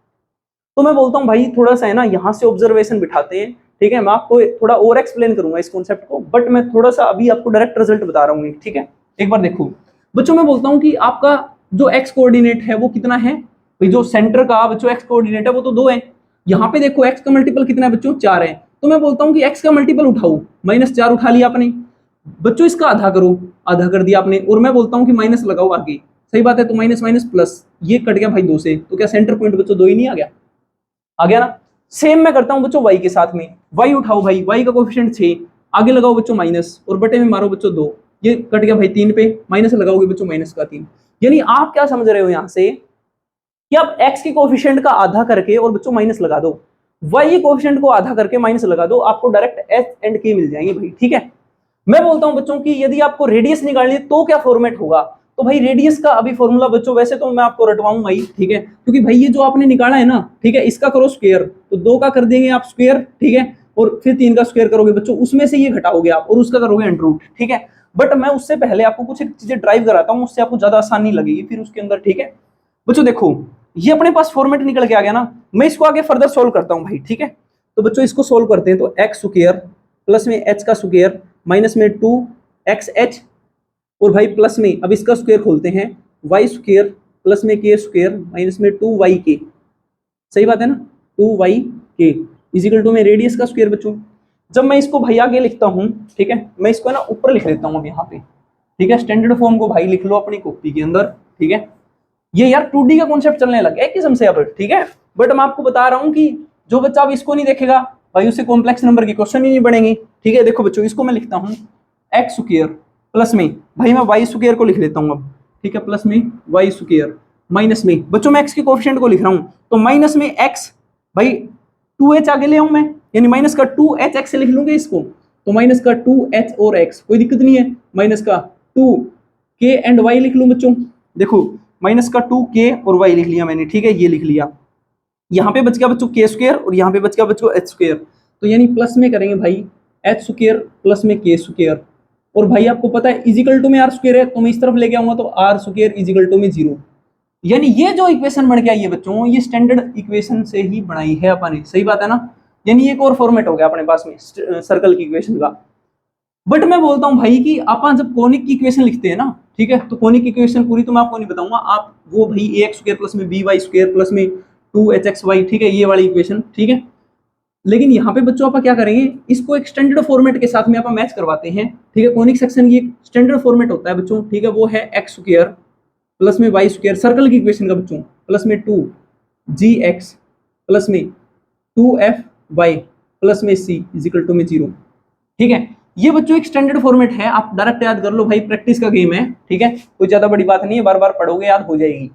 तो मैं बोलता हूँ भाई थोड़ा सा है ना यहाँ से ऑब्जर्वेशन बिठाते हैं, ठीक है, मैं आपको थोड़ा और एक्सप्लेन करूंगा इस कॉन्सेप्ट को, बट मैं थोड़ा सा अभी आपको डायरेक्ट रिजल्ट बता रहा हूँ, ठीक है। एक बार देखो बच्चों, मैं बोलता हूँ कि आपका जो एक्स कोऑर्डिनेट है वो कितना है, भाई जो सेंटर का बच्चों एक्स कोऑर्डिनेट है वो तो 2 है, यहाँ पे देखो एक्स का मल्टीपल कितना है बच्चों 4 है, तो मैं बोलता हूँ कि एक्स का मल्टीपल उठाओ, -4 उठा लिया आपने बच्चों, इसका आधा करो, आधा कर दिया आपने, और मैं बोलता हूँ कि माइनस लगाओ आगे, सही बात है, तो माइनस माइनस प्लस ये कट गया भाई 2 से, तो क्या सेंटर पॉइंट बच्चों 2 ही नहीं आ गया ना। सेम मैं करता हूं बच्चों y के साथ में, y उठाओ भाई, y का कोएफिशिएंट 6, आगे लगाओ बच्चों माइनस और बटे में मारो बच्चों 2, ये कट गया भाई 3 पे, माइनस लगाओगे बच्चों माइनस का 3। यानी आप क्या समझ रहे हो यहां से कि आप x के कोएफिशिएंट का आधा करके और बच्चों माइनस लगा दो, y के कोएफिशिएंट को आधा करके माइनस लगा दो, आपको डायरेक्ट h एंड k मिल जाएंगे भाई, ठीक है। मैं बोलता हूं बच्चों की यदि आपको रेडियस निकालनी है तो क्या फॉर्मेट होगा, तो भाई रेडियस का अभी फॉर्मूला बच्चों वैसे तो मैं आपको रटवाऊंगा ही, ठीक है, क्योंकि भाई ये जो आपने निकाला है ना, ठीक है, इसका करो स्क्वायर, तो 2 का कर देंगे आप स्क्वायर, ठीक है, और फिर 3 का स्क्वायर करोगे बच्चों, उसमें से ये घटाओगे आप और उसका करोगे अंडर रूट, ठीक है। बट मैं उससे पहले आपको कुछ चीजें ड्राइव कराता हूँ, उससे आपको ज्यादा आसानी लगेगी फिर उसके अंदर, ठीक है। बच्चों देखो ये अपने पास फॉर्मेट निकल के आ गया ना, मैं इसको आगे फर्दर सोल्व करता हूँ भाई, ठीक है। तो बच्चों इसको सोल्व करते हैं, तो एक्स स्क्वायर प्लस में एच का स्क्वायर माइनस में 2xh, और भाई प्लस में अब इसका स्क्वायर खोलते हैं वाई स्क्वायर प्लस में के स्क्वायर माइनस में 2yk, सही बात है ना, 2yk इजिकल टू में रेडियस का स्क्वायर बच्चों। जब मैं इसको भाई आगे लिखता हूँ, ठीक है, मैं इसको ना ऊपर लिख लेता हूँ अब यहाँ पे, ठीक है, स्टैंडर्ड फॉर्म को भाई लिख लो अपनी कॉपी के अंदर, ठीक है। ये यार 2D का कॉन्सेप्ट चलने लग गया एक किस्म से अब, ठीक है, बट मैं आपको बता रहा हूँ कि जो बच्चा अब इसको नहीं देखेगा भाई उससे कॉम्प्लेक्स नंबर की क्वेश्चन ही नहीं बनेंगे, ठीक है। देखो बच्चों, इसको मैं लिखता हूँ एक्स स्क्वायर प्लस में भाई मैं वाई स्क्वायर को लिख लेता हूँ अब, ठीक है, प्लस में वाई स्क्वायर माइनस में बच्चों मैं एक्स के कोएफिशिएंट को लिख रहा हूँ, तो माइनस में एक्स भाई 2h आगे ले आऊं मैं, यानी माइनस का 2h एक्स लिख लूंगे इसको, तो माइनस का 2h और x कोई दिक्कत नहीं है, माइनस का 2k एंड y लिख लूं बच्चों। देखो माइनस का 2k और y लिख लिया मैंने, ठीक है, ये लिख लिया। यहाँ पे बच गया बच्चों k स्क्वायर और यहाँ पे बच गया बच्चों h स्क्वायर, तो यानी प्लस में करेंगे भाई h स्क्वायर प्लस में k स्क्वायर, और भाई आपको पता है इजिकल टू में r स्क्वायर है, तो मैं इस तरफ लेके आऊंगा तो r स्क्वायर इजिकल टू में 0। यानी ये जो इक्वेशन बन के आई है बच्चों, ये स्टैंडर्ड इक्वेशन से ही बनाई है अपन ने, सही बात है ना। यानी एक और फॉर्मेट हो गया अपने पास में सर्कल की इक्वेशन का। बट मैं बोलता हूं भाई कि अपन जब कोनिक की इक्वेशन लिखते हैं ना, ठीक है, तो कोनिक की इक्वेशन पूरी तो मैं आपको नहीं बताऊंगा, आप वो भाई ए एक्स स्क्वायर प्लस में बी वाई स्क्वायर प्लस में 2hxy, ठीक है, ये वाली इक्वेशन, ठीक है। लेकिन यहाँ पे बच्चों आप क्या करेंगे, इसको एक स्टैंडर्ड फॉर्मेट के साथ में आप मैच करवाते हैं, ठीक है। कोनिक सेक्शन की एक स्टैंडर्ड फॉर्मेट होता है बच्चों, ठीक है, वो है एक्स स्क्वायर प्लस में वाई स्क्वायर सर्कल की इक्वेशन का बच्चों, प्लस में 2gx प्लस में 2fy प्लस में c इजिकल टू में 0, ठीक है। ये बच्चों एक स्टैंडर्ड फॉर्मेट है, आप डायरेक्ट याद कर लो भाई, प्रैक्टिस का गेम है, ठीक है, कोई ज्यादा बड़ी बात नहीं है, बार बार पढ़ोगे याद हो जाएगी।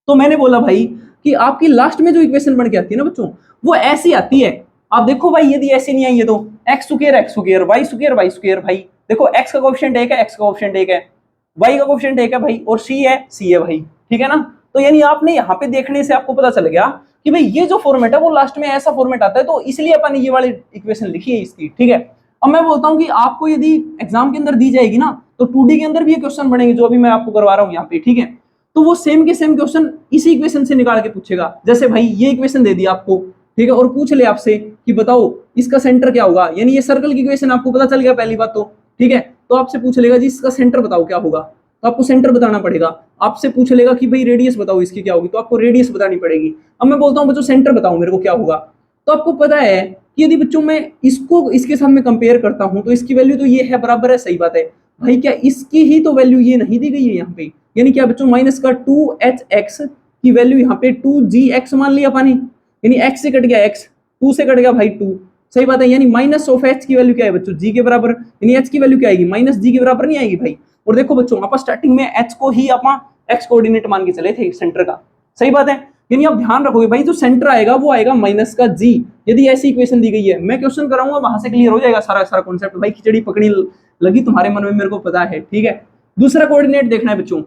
तो मैंने बोला भाई कि आपकी लास्ट में जो इक्वेशन बन के आती है ना बच्चों, वो ऐसी आती है। आप देखो भाई यदि ऐसी नहीं आई है तो एक्स स्क्वायर वाई स्क्वायर भाई, देखो एक्स का कोएफिशिएंट 1 है, एक्स का कोएफिशिएंट 1 है, वाई का कोएफिशिएंट 1 है भाई, और सी है भाई, ठीक है ना। तो यानी आपने यहाँ पे देखने से आपको पता चल गया कि भाई ये जो फॉर्मेट है वो लास्ट में ऐसा फॉर्मेट आता है, तो इसलिए अपन ने ये वाली इक्वेशन लिखी है इसकी, ठीक है। अब मैं बोलता हूँ कि आपको यदि एग्जाम के अंदर दी जाएगी ना, तो 2D के अंदर भी ये क्वेश्चन बनेंगे जो अभी मैं आपको करवा रहा हूँ यहाँ पे, ठीक है। तो वो सेम के सेम क्वेश्चन इसी इक्वेशन से निकाल के पूछेगा। जैसे भाई ये इक्वेशन दे दी आपको, ठीक है, और पूछ ले आपसे कि बताओ इसका सेंटर क्या होगा, यानी ये सर्कल की इक्वेशन आपको पता चल गया पहली बात तो, ठीक है। तो आपसे पूछ लेगा जी इसका सेंटर बताओ क्या होगा, तो आपको सेंटर बताना पड़ेगा। आपसे पूछ लेगा कि भाई रेडियस बताओ इसकी क्या होगी, तो आपको रेडियस बतानी पड़ेगी। अब मैं बोलता हूँ बच्चों सेंटर बताओ मेरे को क्या होगा, तो आपको पता है कि यदि बच्चों मैं इसको इसके साथ में कंपेयर करता हूं तो इसकी वैल्यू तो ये है, बराबर है, सही बात है भाई। क्या इसकी ही तो वैल्यू ये नहीं दी गई है यहाँ पे, यानी क्या बच्चों माइनस का 2hx की वैल्यू यहाँ पे 2gx मान लिया पानी, यानी x से कट गया x, 2 से कट गया भाई 2, सही बात है। यानी माइनस ऑफ h की वैल्यू क्या है बच्चों, g के बराबर, यानी h की वैल्यू क्या आएगी, माइनस g के बराबर नहीं आएगी भाई। और देखो बच्चों आप स्टार्टिंग में h को ही आप x कोऑर्डिनेट मान के चले थे सेंटर का, सही बात है। यानी आप ध्यान रखोगे भाई जो सेंटर आएगा वो आएगा माइनस का g, यदि ऐसी इक्वेशन दी गई है। मैं क्वेश्चन कराऊंगा वहां से क्लियर हो जाएगा सारा सारा कॉन्सेप्ट। भाई खिचड़ी पकड़ी लगी तुम्हारे मन में, मेरे को पता है, ठीक है। दूसरा कोऑर्डिनेट देखना है बच्चों,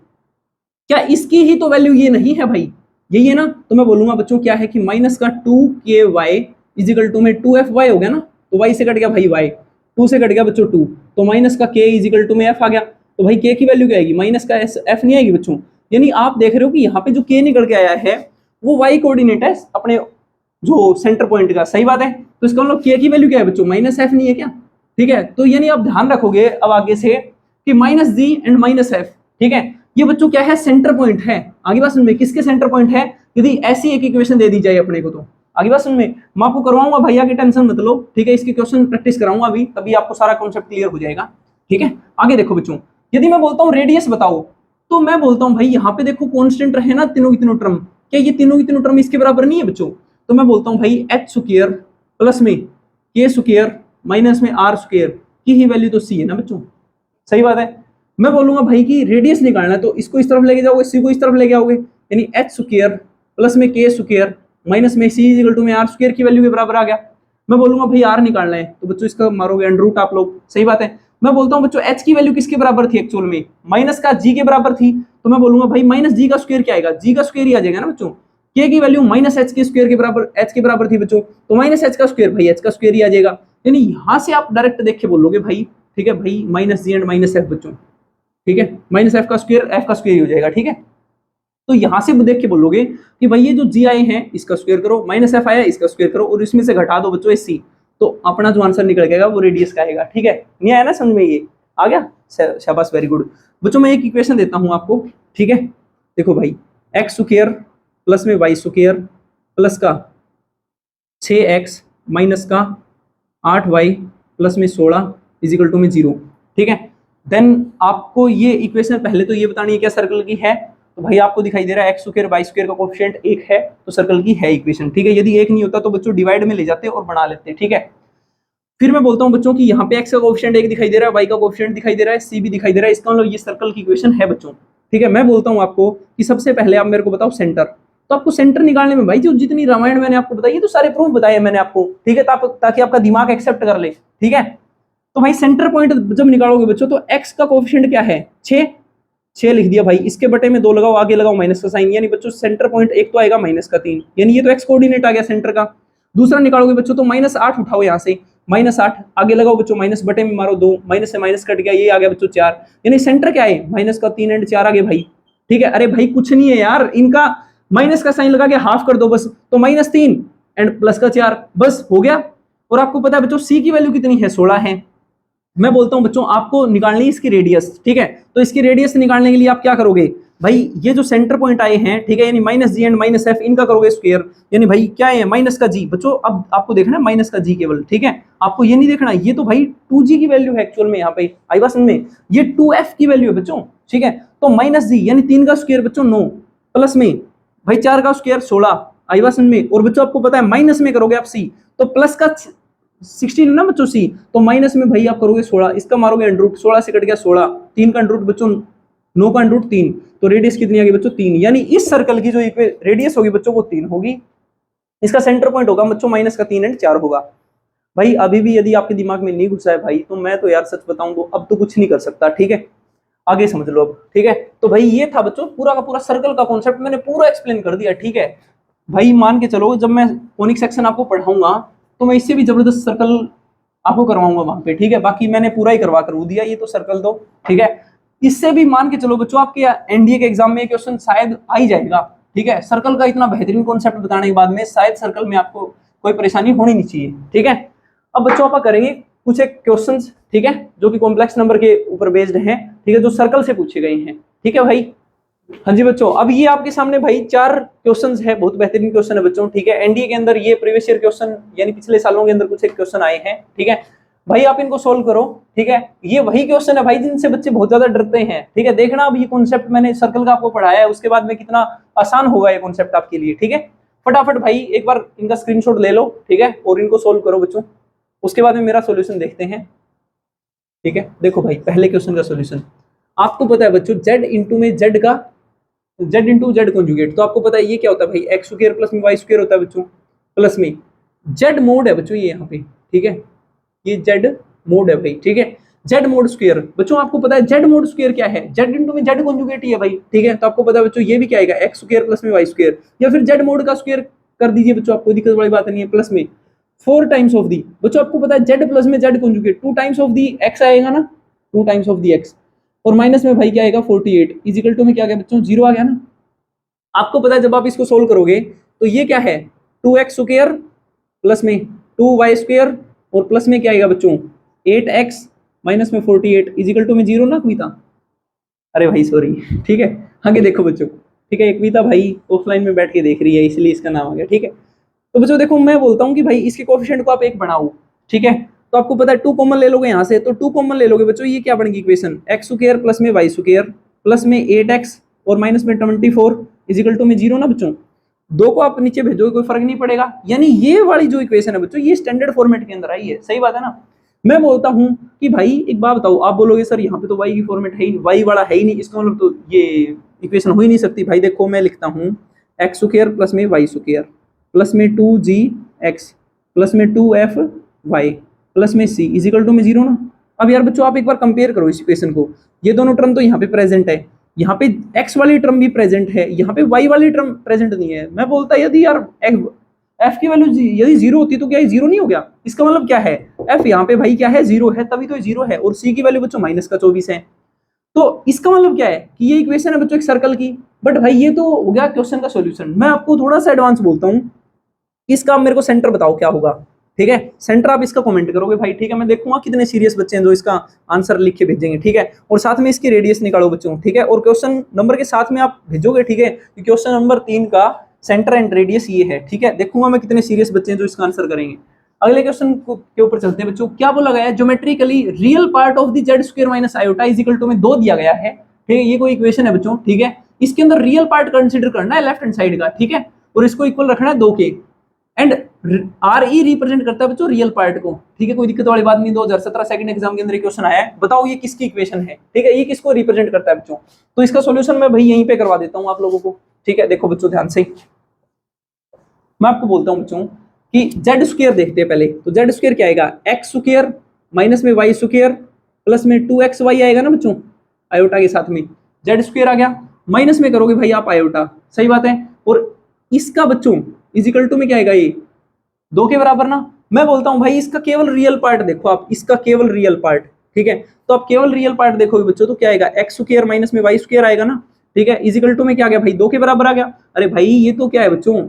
क्या इसकी ही तो वैल्यू ये नहीं है भाई, यही है ना। तो मैं बोलूंगा बच्चों क्या है कि माइनस का 2ky इजिकल टू में 2fy हो गया ना, तो y से कट गया भाई y, 2 से कट गया बच्चों 2, तो माइनस का k इजिकल टू में f आ गया, तो भाई k की वैल्यू क्या आएगी, माइनस का f नहीं आएगी बच्चों। यानी आप देख रहे हो कि यहाँ पे जो k निकल के आया है वो y कोऑर्डिनेट है अपने जो सेंटर पॉइंट का, सही बात है। तो इसका मतलब k की वैल्यू क्या है बच्चों, माइनस f नहीं है क्या, ठीक है। तो यानी आप ध्यान रखोगे अब आगे से कि minus g and minus f, ठीक है, ये बच्चों क्या है, सेंटर पॉइंट है। आगे बात सुन में, किसके सेंटर पॉइंट है, यदि ऐसी एक इक्वेशन दे दी जाए अपने को तो। आगे बात सुन में, मैं आपको करवाऊंगा भैया की टेंशन मत लो, ठीक है, इसकी क्वेश्चन प्रैक्टिस कराऊंगा अभी, तभी आपको सारा कॉन्सेप्ट क्लियर हो जाएगा, ठीक है। आगे देखो बच्चों, यदि मैं बोलता हूँ रेडियस बताओ, तो मैं बोलता हूँ भाई यहाँ पे देखो कॉन्स्टेंट रहे ना तीनों की तीनों टर्म, क्या ये तीनों की तीनों टर्म इसके बराबर नहीं है बच्चों। तो मैं बोलता हूँ भाई h स्क्वायर प्लस में k स्क्वायर माइनस में r स्क्वायर की ही वैल्यू तो c है ना बच्चों, सही बात है। मैं बोलूंगा भाई कि रेडियस निकालना है तो इसको इस तरफ लेके जाओगे, सी को इस तरफ लेके आओगे, यानी h स्क्वायर प्लस में k स्क्वायर माइनस में c इक्वल टू में r स्क्वायर की वैल्यू के बराबर आ गया। मैं बोलूंगा भाई r निकालना है तो बच्चों इसका मारोगे अंडर रूट आप लोग, सही बात है। मैं बोलता हूँ बच्चों h की वैल्यू किसके बराबर थी एक्चुअल में, माइनस का g के बराबर थी, तो मैं बोलूंगा भाई माइनस g का स्क्वायर क्या आएगा, g का स्क्वायर ही आ जाएगा ना बच्चों। k की वैल्यू माइनस h के स्क्वायर के बराबर, h के बराबर थी बच्चों, तो माइनस h का स्क्वायर भाई h का स्क्वायर ही आ जाएगा। यानी यहां से आप डायरेक्ट देख के बोलोगे भाई, ठीक है भाई, minus g and minus f बच्चों, ठीक है, माइनस f का स्क्वायर ही हो जाएगा, ठीक है। तो यहां से देख के बोलोगे कि भाई ये जो g आए हैं इसका स्क्वायर करो, माइनस f आया इसका स्क्वायर करो, और इसमें से घटा दो बच्चों c, तो अपना जो आंसर निकल गएगा वो रेडियस का आएगा, ठीक है। नहीं आया ना समझ में, ये आ गया, शाबाश, वेरी गुड बच्चों। मैं एक इक्वेशन देता हूं आपको, ठीक है, देखो भाई एक्स स्क्वायर प्लस में वाई स्क्वायर प्लस का 6x माइनस का 8y प्लस में 16 इजिकल टू में 0, ठीक है। देन आपको ये इक्वेशन पहले तो ये बतानी है क्या सर्कल की है, तो भाई आपको दिखाई दे रहा है एक्स स्क्वायर वाई स्क्वायर का कोएफिशिएंट 1 है तो सर्कल की है इक्वेशन, ठीक है। यदि 1 नहीं होता तो बच्चों डिवाइड में ले जाते और बना लेते, ठीक है। फिर मैं बोलता हूं बच्चों कि यहाँ पे x का कोएफिशिएंट 1 दिखाई दे रहा है, y का कोएफिशिएंट दिखाई दे रहा है, c भी दिखाई दे रहा है, इसका मतलब ये सर्कल की इक्वेशन है बच्चों, ठीक है। मैं बोलता हूं आपको कि सबसे पहले आप मेरे को बताओ सेंटर, तो आपको सेंटर निकालने में भाई जो जितनी रामायण मैंने आपको बताई, ये तो सारे प्रूफ बताए मैंने आपको, ठीक है, ताकि आपका दिमाग एक्सेप्ट कर ले, ठीक है। तो भाई सेंटर पॉइंट जब निकालोगे बच्चों तो x का कोएफिशिएंट क्या है 6 लिख दिया भाई, इसके बटे में 2 लगाओ, आगे लगाओ माइनस का साइन, यानी बच्चों सेंटर पॉइंट एक तो आएगा -3, यानी ये तो x कोऑर्डिनेट आ गया सेंटर का। दूसरा निकालोगे बच्चों तो -8 उठाओ यहाँ से, -8 आगे लगाओ बच्चों, माइनस बटे में मारो 2, माइनस से माइनस कट गया, ये आ गया बच्चों 4, यानी सेंटर क्या है -3 एंड 4 आ गए भाई, ठीक है। अरे भाई कुछ नहीं है यार, इनका माइनस का साइन लगा के हाफ कर दो बस, तो -3 एंड प्लस का 4, बस हो गया। और आपको पता है बच्चों सी की वैल्यू कितनी है 16 है। मैं बोलता हूं बच्चों आपको निकालनी है इसकी रेडियस, ठीक है। तो इसकी रेडियस निकालने के लिए आप क्या करोगे भाई, ये जो सेंटर पॉइंट आए हैं, ठीक है, यानी -g एंड -f इनका करोगे स्क्वायर, यानी भाई क्या है माइनस का g बच्चों, अब आपको देखना है माइनस का g केवल, ठीक है। आपको ये नहीं देखना, ये तो भाई 2g की वैल्यू है एक्चुअल में, यहाँ पे आइवासन में ये 2f की वैल्यू है बच्चों, ठीक है। तो -g यानी 3 का स्क्वायर बच्चों 9, प्लस में भाई 4 का स्क्वायर 16 आइवासन में, और बच्चों आपको पता है माइनस में करोगे आप c, तो प्लस का 16 ना बच्चों सी, तो माइनस में भाई आप करोगे 16, इसका मारोगे अंडर रूट, 16 से कट गया 16, 3 का अंडर रूट बच्चों 9 का अंडर रूट 3, तो रेडियस कितनी आ गई बच्चों 3, यानी इस सर्कल की जो रेडियस होगी बच्चों वो 3 होगी। इसका सेंटर पॉइंट होगा बच्चों -3 एंड 4 होगा। भाई अभी भी यदि आपके दिमाग में नहीं घुसा है भाई, तो मैं तो यार सच बताऊं तो अब तो कुछ नहीं कर सकता, ठीक है, आगे समझ लो अब, ठीक है। तो भाई ये था बच्चों पूरा का पूरा सर्कल का कॉन्सेप्ट, मैंने पूरा एक्सप्लेन कर दिया, ठीक है। भाई मान के चलो जब मैं कोनिक सेक्शन आपको पढ़ाऊंगा तो मैं इससे भी जबरदस्त सर्कल आपको करवाऊंगा वहां पे, ठीक है। बाकी मैंने पूरा ही करवा कर दिया, ये तो सर्कल दो, ठीक है। इससे भी मान के चलो बच्चों आपके एनडीए के एग्जाम में क्वेश्चन शायद आ ही जाएगा, ठीक है। सर्कल का इतना बेहतरीन कॉन्सेप्ट बताने के बाद में शायद सर्कल में आपको कोई परेशानी होनी नहीं चाहिए, ठीक है। अब बच्चों आप करेंगे कुछ एक क्वेश्चन, ठीक है, जो कि कॉम्प्लेक्स नंबर के ऊपर बेस्ड है, ठीक है, जो सर्कल से पूछे गए हैं, ठीक है भाई। हाँ जी बच्चों, अब ये आपके सामने भाई 4 क्वेश्चंस है, बहुत बेहतरीन क्वेश्चन है बच्चों, ठीक है। एनडीए के अंदर ये प्रीवियस ईयर क्वेश्चन यानी पिछले सालों के अंदर कुछ एक क्वेश्चन आए हैं, ठीक है भाई, आप इनको सोल्व करो, ठीक है। ये वही क्वेश्चन है भाई जिनसे बच्चे बहुत ज्यादा डरते हैं, ठीक है। देखना अब ये कॉन्सेप्ट मैंने सर्कल का आपको पढ़ाया है, उसके बाद में कितना आसान होगा ये कॉन्सेप्ट आपके लिए, ठीक है। फटाफट भाई एक बार इनका स्क्रीनशॉट ले लो, ठीक है, और इनको सोल्व करो बच्चों, उसके बाद में मेरा सोल्यूशन देखते हैं, ठीक है। देखो भाई पहले क्वेश्चन का सोल्यूशन, आपको पता है बच्चों z इंटू में z का z इंटू जेड कॉन्जुगेट, तो आपको पता है ये क्या होता है भाई एक्स स्क्वायर प्लस में वाई स्क्वायर होता है बच्चों, प्लस में जेड मोड है बच्चों ये यहाँ पे, ठीक है, ये जेड मोड है भाई, ठीक है, जेड मोड स्क्वायर। बच्चों आपको पता है जेड मोड स्क्वायर क्या है, जेड इंटू में जेड कॉन्जुगेट ही है भाई, ठीक है। तो आपको पता है बच्चों ये भी क्या आएगा एक्स स्क्वायर प्लस में वाई स्क्वायर, या फिर जेड मोड का स्क्वायर कर दीजिए बच्चों, आपको दिक्कत वाली बात नहीं है, प्लस में 4 टाइम्स ऑफ दी, बच्चों आपको पता है जेड प्लस में Z conjugate 2 times of the x आएगा ना, 2 टाइम्स ऑफ दी एक्स, और माइनस में भाई क्या आएगा 48 इजिकल टू में क्या आ गया बच्चों 0 आ गया ना। आपको पता है जब आप इसको सोल्व करोगे तो ये क्या है 2x स्क्वायर प्लस में 2y स्क्वायर और प्लस में क्या आएगा बच्चों 8x माइनस में 48 इजिकल टू में 0 ना कविता, अरे भाई सॉरी, ठीक है। आगे देखो बच्चों, ठीक है, कविता भाई ऑफलाइन में बैठ के देख रही है इसलिए इसका नाम आ गया, ठीक है। तो बच्चों देखो मैं बोलता हूँ कि भाई इसके कोएफिशिएंट को आप एक बनाओ, ठीक है। तो आपको पता है 2 कॉमन ले लोगे यहाँ से, तो 2 कॉमन ले लोगे बच्चों, ये क्या बनेगी इक्वेशन x स्क्वायर प्लस में y स्क्वायर प्लस में 8x और माइनस में 24 इजिकल टू में 0 ना बच्चों, 2 को आप नीचे भेजोगे कोई फर्क नहीं पड़ेगा, यानी ये वाली जो इक्वेशन है बच्चों ये स्टैंडर्ड फॉर्मेट के अंदर आई है, सही बात है ना। मैं बोलता हूं कि भाई एक बात बताओ, आप बोलोगे सर यहाँ पे तो y की फॉर्मेट है ही, y वाला है ही नहीं, इसका मतलब तो ये इक्वेशन हो ही नहीं सकती। भाई देखो मैं लिखता हूँ एक्स स्क्वायर प्लस में वाई स्क्वायर प्लस में 2gx प्लस में 2fy प्लस में c इजिकल टू में 0 ना। अब यार बच्चों आप एक बार कंपेयर करो इस इक्वेशन को, ये दोनों टर्म तो यहाँ पे प्रेजेंट है, यहाँ पे x वाली टर्म भी प्रेजेंट है, यहाँ पे y वाली टर्म प्रेजेंट नहीं है। मैं बोलता यदि यार f की वैल्यू यदि 0 होती तो क्या ये 0 नहीं हो गया, इसका मतलब क्या है f यहाँ पे भाई क्या है 0 है, तभी तो ये 0 है, और c की वैल्यू बच्चों -24 है, तो इसका मतलब क्या है कि ये इक्वेशन है बच्चों एक सर्कल की। बट भाई ये तो हो गया क्वेश्चन का सॉल्यूशन, मैं आपको थोड़ा सा एडवांस बोलता हूँ, इसका आप मेरे को सेंटर बताओ क्या होगा, ठीक है। सेंटर आप इसका कमेंट करोगे भाई, ठीक है, मैं देखूंगा कितने सीरियस बच्चे हैं जो इसका आंसर लिख के भेजेंगे, ठीक है। और साथ में इसकी रेडियस निकालो बच्चों, ठीक है, और क्वेश्चन नंबर के साथ में आप भेजोगे, ठीक है, कि क्वेश्चन नंबर 3 का सेंटर एंड रेडियस ये है, ठीक है। देखूंगा मैं कितने सीरियस बच्चे हैं जो इसका आंसर करेंगे। अगले क्वेश्चन के ऊपर चलते हैं बच्चों। क्या बोला गया है, geometrically real part of the Z square minus iota is equal to में 2 दिया गया है, ठीक है। ये कोई इक्वेशन है बच्चों, ठीक है। इसके अंदर रियल पार्ट कंसीडर करना है लेफ्ट हैंड साइड का, ठीक है, और इसको इक्वल रखना है 2 के। एंड आर ई रिप्रेजेंट करता है बच्चों रियल पार्ट को, ठीक है, कोई दिक्कत वाली बात नहीं। 2017 सेकंड एग्जाम के अंदर क्वेश्चन आया है, बताओ ये किसकी इक्वेशन है, ठीक है, ये किसको रिप्रेजेंट करता है बच्चों। तो इसका सॉल्यूशन मैं भाई यहीं पे करवा देता हूं आप लोगों को, ठीक है। देखो बच्चों ध्यान से मैं आपको बोलता हूं बच्चों कि जेड स्क्वायर देखते हैं पहले। तो जेड स्क्वायर क्या आएगा, एक्स स्क्वायर माइनस में वाई स्क्वायर प्लस में 2xy आएगा ना बच्चों, आयोटा के साथ में जेड स्क्वायर आ गया, माइनस में करोगे भाई आप आयोटा, सही बात है। और इसका बच्चों इजिकल टू में क्या आएगा, ये 2 के बराबर ना। मैं बोलता हूं भाई इसका केवल रियल पार्ट देखो आप, इसका केवल रियल पार्ट, ठीक है। तो आप केवल रियल पार्ट देखोगे बच्चों तो क्या आएगा, एक्स स्क्वायर माइनस में वाई स्क्वायर आएगा ना, ठीक है। इजिकल टू में क्या आ गया भाई, 2 के बराबर आ गया। अरे भाई ये तो क्या है बच्चों,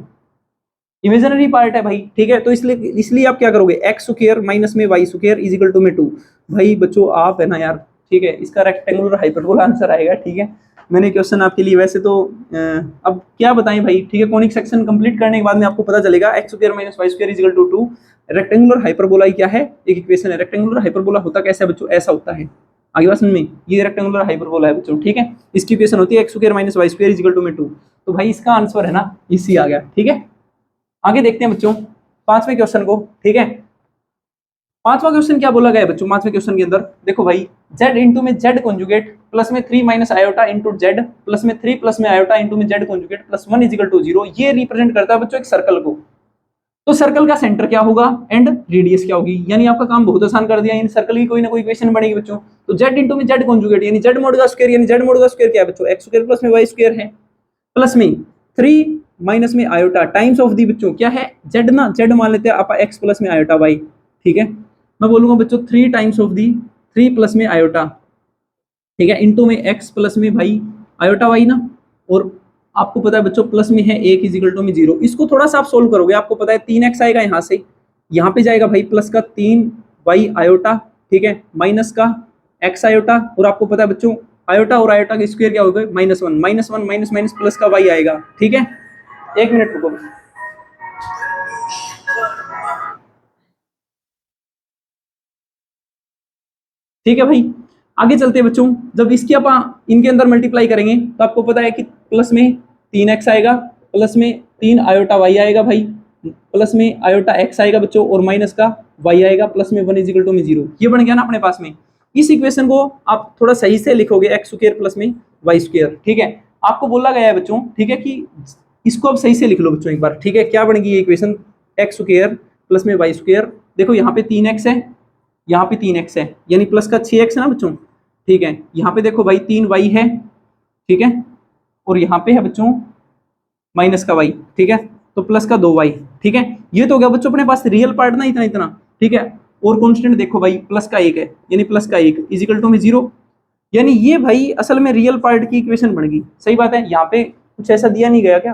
इमेजिनरी पार्ट है भाई, ठीक है। तो इसलिए आप क्या करोगे, एक्स स्क्वायर माइनस में वाई स्क्वायर इजिकल टू में 2। भाई बच्चों आप है ना यार, ठीक है, इसका रेक्टेंगुलर हाइपरबोला आंसर आएगा, ठीक है। मैंने क्वेश्चन आपके लिए वैसे तो अब क्या बताएं भाई, ठीक है। कॉनिक सेक्शन कंप्लीट करने के बाद में आपको पता चलेगा X square minus Y square is equal to 2। Rectangular hyperbola क्या है, एक इक्वेशन है। रेक्टेंगुलर हाइपरबोला होता कैसा है बच्चों, ऐसा होता है, आगे बात समझ में, ये रेक्टेंगुलर हाइपरबोला है बच्चों, ठीक है। इसकी इक्वेशन होती है X square minus Y square is equal to में 2। तो भाई इसका आंसर है ना इसी आ गया, ठीक है। आगे देखते हैं बच्चों 5वें क्वेश्चन को, ठीक है। 5वां क्वेश्चन क्या बोला गया है बच्चों, 5वें क्वेश्चन के अंदर देखो भाई, z इंटू में z कॉन्जुगेट प्लस में 3 minus iota into z plus में 3 प्लस में आयोटा इंटू में z conjugate plus 1 is equal to 0। ये रिप्रेजेंट करता है बच्चों एक सर्कल को। तो सर्कल का सेंटर क्या होगा एंड रेडियस क्या होगी, यानी आपका काम बहुत आसान कर दिया। इन सर्कल की कोई ना कोई इक्वेशन बनेगी बच्चों। तो z इंटू में z कॉन्जुगेट यानी z मोड का स्क्वायर, यानी z मोड का स्क्वायर क्या है बच्चों, x स्क्वायर प्लस में y स्क्वायर है, प्लस में 3 माइनस में आयोटा टाइम्स ऑफ दी बच्चों क्या है, z ना, z मान लेते हैं आप x प्लस में आयोटा y, ठीक है। मैं बोलूंगा बच्चों 3 टाइम्स ऑफ दी 3 प्लस में आयोटा, ठीक है, इंटू में x प्लस में भाई आयोटा y ना। और आपको पता है बच्चों प्लस में है 1 इजिकल टू में 0। इसको थोड़ा सा आप सोल्व करोगे, आपको पता है 3x आएगा यहाँ से, यहाँ पे जाएगा भाई प्लस का 3y आयोटा, ठीक है, माइनस का x आयोटा, और आपको पता है बच्चों आयोटा और आयोटा के स्क्वायर क्या होगा, -1 -1 माइनस माइनस प्लस का y आएगा, ठीक है। 1 मिनट रुको, ठीक है भाई। आगे चलते हैं बच्चों, जब इसकी आप इनके अंदर मल्टीप्लाई करेंगे तो आपको पता है कि प्लस में 3x आएगा, प्लस में 3 आयोटा y आएगा भाई, प्लस में आयोटा x आएगा बच्चों, और माइनस का y आएगा, प्लस में 1 इजिकल टू में 0। ये बन गया ना अपने पास में। इस इक्वेशन को आप थोड़ा सही से लिखोगे, एक्स स्क्वायर प्लस में वाई स्क्वायर, ठीक है। आपको बोला गया है बच्चों, ठीक है, कि इसको आप सही से लिख लो बच्चों एक बार, ठीक है। क्या बनेगी ये इक्वेशन, एक्स स्क्वायर प्लस में वाई स्क्वायर, देखो यहाँ पे 3x है, यहाँ पे 3x है, यानी प्लस का 6x है ना बच्चों, ठीक है। यहाँ पे देखो भाई 3y है, ठीक है, और यहाँ पे है बच्चों माइनस का y, ठीक है, तो प्लस का 2y, ठीक है। ये तो हो गया बच्चों अपने पास रियल पार्ट ना, इतना इतना, ठीक है। और कॉन्स्टेंट देखो भाई प्लस का 1 है, यानी प्लस का 1 इजिकल टू में 0, यानी ये भाई असल में रियल पार्ट की इक्वेशन बन गई, सही बात है। यहाँ पे कुछ ऐसा दिया नहीं गया क्या,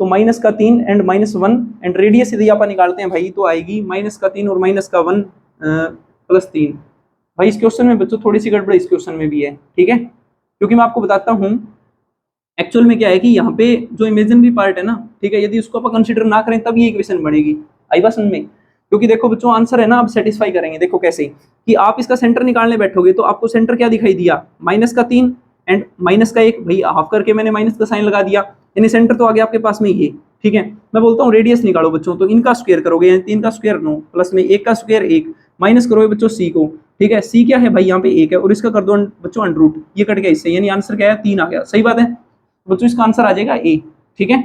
तो माइनस का 3 एंड -1 एंड रेडियस यदि आप निकालते हैं भाई तो आएगी माइनस का 3 और माइनस का 1 प्लस 3। भाई इस क्वेश्चन में बच्चों थोड़ी सी गड़बड़ इस क्वेश्चन में भी है, ठीक है, क्योंकि मैं आपको बताता हूँ एक्चुअल में क्या है कि यहाँ पे जो इमेजिनरी पार्ट है ना, ठीक है, यदि उसको आप कंसीडर ना करें तब ये इक्वेशन बनेगी। आई बात समझ में, क्योंकि देखो बच्चों आंसर है ना, आप सेटिस्फाई करेंगे। देखो कैसे कि आप इसका सेंटर निकालने बैठोगे तो आपको सेंटर क्या दिखाई दिया, माइनस का 3 एंड माइनस का 1, भाई हाफ करके मैंने माइनस का साइन लगा दिया, यानी सेंटर तो आ गया आपके पास में ये, ठीक है। मैं बोलता हूँ रेडियस निकालो बच्चों, तो इनका स्क्वायर करोगे, यानी 3 का स्क्वायर 9 प्लस में 1 का स्क्वायर 1 माइनस करोगे बच्चों सी को, ठीक है। सी क्या है भाई, यहाँ पे 1 है, और इसका कर दो बच्चों अंडर रूट, ये कट गया इससे, यानी आंसर क्या है 3 आ गया, सही बात है बच्चों, इसका आंसर आ जाएगा ए, ठीक है।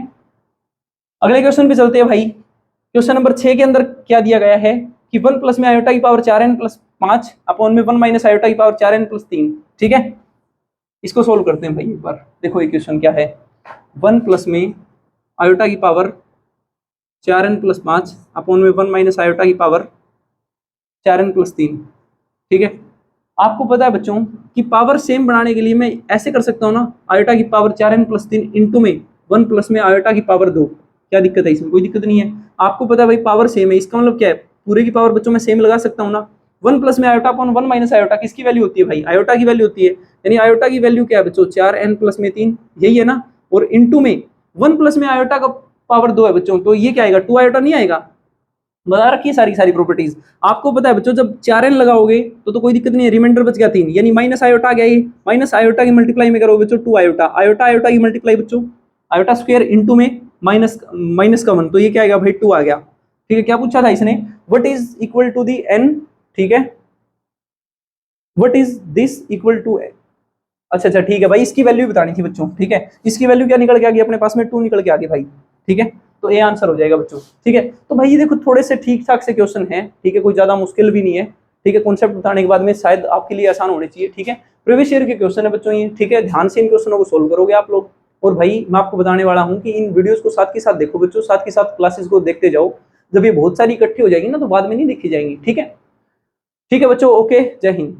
अगले क्वेश्चन पे चलते हैं भाई। क्वेश्चन नंबर 6 के अंदर क्या दिया गया है कि 1 प्लस में आयोटा की पावर 4n प्लस 5 अपॉन में 1 माइनस आयोटा की पावर 4n प्लस 3, ठीक है। इसको सोल्व करते हैं भाई एक बार। देखो ये क्वेश्चन क्या है, 1 प्लस में आयोटा की पावर 4n प्लस 5 अपॉन में 1 माइनस आयोटा की पावर 4n प्लस 3, ठीक है। आपको पता है बच्चों कि पावर सेम बनाने के लिए मैं ऐसे कर सकता हूँ ना, आयोटा की पावर 4n प्लस 3 इंटू में 1 प्लस में आयोटा की पावर 2। क्या दिक्कत है इसमें, कोई दिक्कत नहीं है। आपको पता है भाई पावर सेम है, इसका मतलब क्या है, पूरे की पावर बच्चों में सेम लगा सकता हूँ ना। 1 प्लस में आयोटा अपॉन 1 माइनस आयोटा किसकी वैल्यू होती है भाई, आयोटा की वैल्यू होती है, यानी आयोटा की वैल्यू क्या है बच्चों 4n प्लस में 3, यही है ना। और इंटू में 1 प्लस में आयोटा का पावर 2 है बच्चों, तो ये क्या आएगा 2 आयोटा नहीं आएगा, बता रखी है सारी सारी प्रॉपर्टीज। आपको पता है बच्चों, जब 4n लगाओगे तो कोई दिक्कत नहीं है, रिमाइंडर बच गया 3, यानी माइनस आयोटा आ गया, ये माइनस आयोटा की मल्टीप्लाई में करो बच्चों 2 आयोटा, आयोटा आयोटा की मल्टीप्लाई बच्चों, आयोटा स्क्वायर इनटू में माइनस माइनस का 1, तो ये क्या आएगा भाई 2 आ गया। ठीक है, क्या पूछा था इसने, what is equal to the n, ठीक है, what is this equal to, अच्छा अच्छा ठीक है भाई, इसकी वैल्यू बतानी थी बच्चों। ठीक है, इसकी वैल्यू क्या निकल के आ गई अपने पास में, 2 निकल के आ गई भाई। ठीक है, तो ए आंसर हो जाएगा बच्चों। ठीक है, तो भाई ये देखो थोड़े से ठीक ठाक से क्वेश्चन है, ठीक है, कोई ज्यादा मुश्किल भी नहीं है। ठीक है, कॉन्सेप्ट बताने के बाद में शायद आपके लिए आसान होने चाहिए। ठीक है, प्रीवियस ईयर के क्वेश्चन है बच्चों ये। ठीक है, ध्यान से इन क्वेश्चनों को सोल्व करोगे आप लोग। और भाई मैं आपको बताने वाला हूँ कि इन वीडियोस को साथ के साथ देखो बच्चों, साथ के साथ क्लासेस को देखते जाओ। जब ये बहुत सारी इकट्ठी हो जाएगी ना तो बाद में नहीं देखी जाएंगी। ठीक है, ठीक है बच्चों, ओके, जय हिंद।